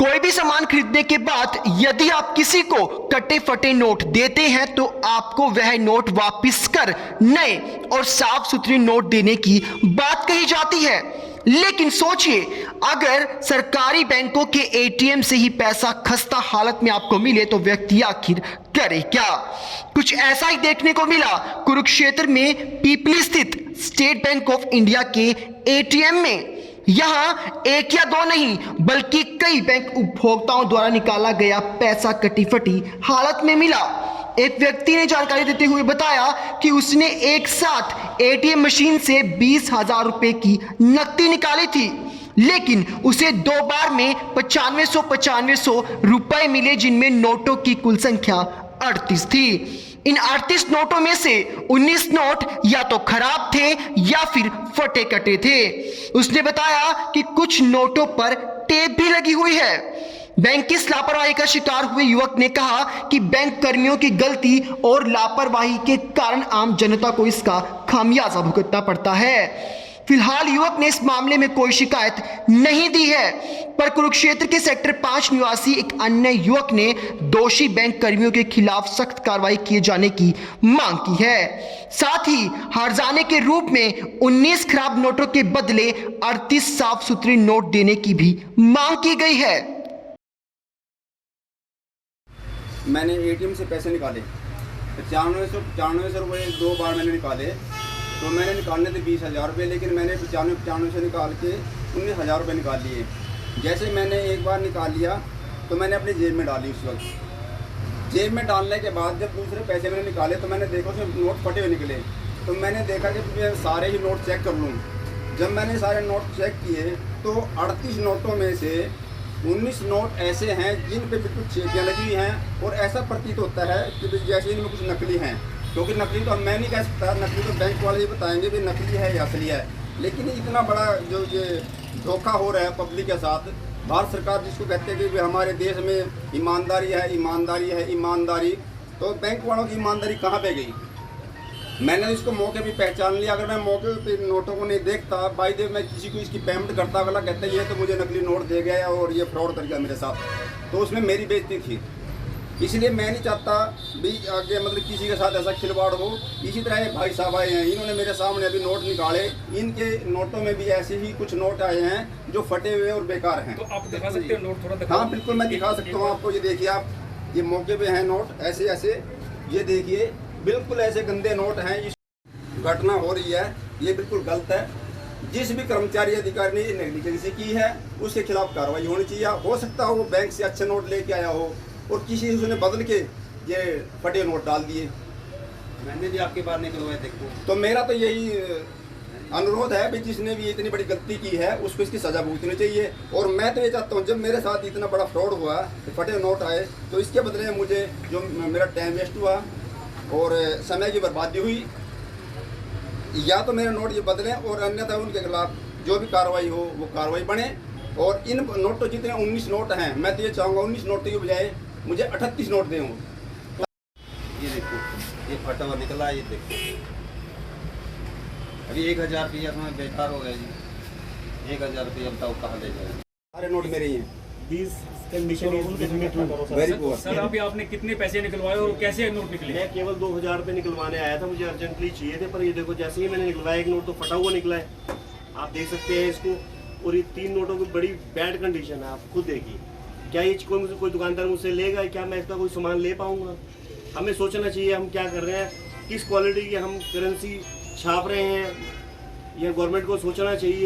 कोई भी सामान खरीदने के बाद यदि आप किसी को कटे फटे नोट देते हैं तो आपको वह नोट वापस कर नए और साफ सुथरे नोट देने की बात कही जाती है। लेकिन सोचिए, अगर सरकारी बैंकों के एटीएम से ही पैसा खस्ता हालत में आपको मिले तो व्यक्ति आखिर करे क्या। कुछ ऐसा ही देखने को मिला कुरुक्षेत्र में पीपली स्थित स्टेट बैंक ऑफ इंडिया के एटीएम में। यहां एक या दो नहीं बल्कि कई बैंक उपभोक्ताओं द्वारा निकाला गया पैसा कटी फटी हालत में मिला। एक व्यक्ति ने जानकारी देते हुए बताया कि उसने एक साथ एटीएम मशीन से 20,000 रुपए की नकदी निकाली थी, लेकिन उसे दो बार में 9500 रुपए मिले, जिनमें नोटों की कुल संख्या 38 थी। इन 38 नोटों में से 19 नोट या तो खराब थे या फिर फटे कटे थे। उसने बताया कि कुछ नोटों पर टेप भी लगी हुई है। बैंक की इस लापरवाही का शिकार हुए युवक ने कहा कि बैंक कर्मियों की गलती और लापरवाही के कारण आम जनता को इसका खामियाजा भुगतना पड़ता है। फिलहाल युवक ने इस मामले में कोई शिकायत नहीं दी है, पर कुरुक्षेत्र के सेक्टर 5 निवासी एक अन्य युवक ने दोषी बैंक कर्मियों के खिलाफ सख्त कार्रवाई किए जाने की मांग की है। साथ ही हर्जाने के रूप में 19 खराब नोटों के बदले 38 साफ सुथरे नोट देने की भी मांग की गई है। मैंने एटीएम से पैसे निकाले 95 रुपये 2 बार मैंने निकाले, तो मैंने निकालने थे 20,000 रुपये, लेकिन मैंने 95 से निकाल के 19,000 रुपये निकाल लिए। जैसे मैंने एक बार निकाल लिया तो मैंने अपनी जेब में डाली। उस वक्त जेब में डालने के बाद जब दूसरे पैसे मैंने निकाले तो मैंने देखा उसमें नोट फटे हुए निकले। तो मैंने देखा कि मैं सारे ही नोट चेक कर लूँ। जब मैंने सारे नोट चेक किए तो 38 नोटों में से 19 नोट ऐसे हैं जिन पे बिल्कुल चेपियाँ लगी हुई हैं, और ऐसा प्रतीत होता है कि जैसे इनमें कुछ नकली हैं, क्योंकि नकली तो मैं नहीं कह सकता, नकली तो बैंक वाले ही बताएंगे भी नकली है या असली है। लेकिन इतना बड़ा जो ये धोखा हो रहा है पब्लिक के साथ, भारत सरकार जिसको कहते हैं कि हमारे देश में ईमानदारी है, ईमानदारी है, ईमानदारी, तो बैंक वालों की ईमानदारी कहाँ पे गई। मैंने इसको मौके पे पहचान लिया। अगर मैं मौके पे नोटों को नहीं देखता, बाई देव मैं किसी को इसकी पेमेंट करता, अगला कहता है ये तो मुझे नकली नोट दे गया और ये फ्रॉड कर गया मेरे साथ, तो उसमें मेरी बेइज्जती थी। इसलिए मैं नहीं चाहता भी आगे मतलब किसी के साथ ऐसा खिलवाड़ हो। इसी तरह एक भाई साहब आए हैं, इन्होंने मेरे सामने अभी नोट निकाले, इनके नोटों में भी ऐसे ही कुछ नोट आए हैं जो फटे हुए और बेकार हैं। तो आप दिखा सकते हो नोट थोड़ा दिखा? हाँ बिल्कुल, मैं दिखा सकता हूँ आपको। ये देखिए आप, ये मौके पे हैं नोट ऐसे ऐसे, ये देखिए बिल्कुल ऐसे गंदे नोट हैं। इस घटना हो रही है, ये बिल्कुल गलत है। जिस भी कर्मचारी अधिकारी ने नेग्लिजेंसी की है उसके खिलाफ कार्रवाई होनी चाहिए। हो सकता हो वो बैंक से अच्छे नोट लेके आया हो और किसी उसने बदल के ये फटे नोट डाल दिए। मैंने भी आपके बार निकलवाए देखो। तो मेरा तो यही अनुरोध है भी जिसने भी इतनी बड़ी गलती की है उसको इसकी सजा भुगतनी चाहिए। और मैं तो ये चाहता हूँ, जब मेरे साथ इतना बड़ा फ्रॉड हुआ, फटे नोट आए, तो इसके बदले मुझे जो मेरा टाइम वेस्ट हुआ और समय की बर्बादी हुई, या तो मेरे नोट ये बदलें और अन्यथा उनके खिलाफ जो भी कार्रवाई हो वो कार्रवाई बने। और इन नोटों जितने 19 नोट हैं, मैं तो ये चाहूँगा 19 नोट के बजाय मुझे 38 नोट दें। ये देखो, ये फटा हुआ निकला, ये देखो अभी 1,000 रुपया में बेकार हो गया जी। 1,000 रुपया बताओ कहाँ ले जाए। सारे नोट मेरे ही हैं। Very good sir. अभी आपने कितने पैसे निकलवाए और कैसे नोट निकले? मैं केवल 2,000 रुपये निकलवाने आया था, मुझे अर्जेंटली चाहिए थे, पर ये देखो जैसे ही मैंने निकलवाया एक नोट तो फटा हुआ निकला है, आप देख सकते हैं इसको। और ये 3 नोटों की बड़ी बैड कंडीशन है, आप खुद देखिए। क्या ये कोई दुकानदार मुझसे लेगा? क्या मैं इसका कोई सामान ले पाऊंगा? हमें सोचना चाहिए हम क्या कर रहे हैं, किस क्वालिटी की हम करेंसी छाप रहे हैं, यह गवर्नमेंट को सोचना चाहिए।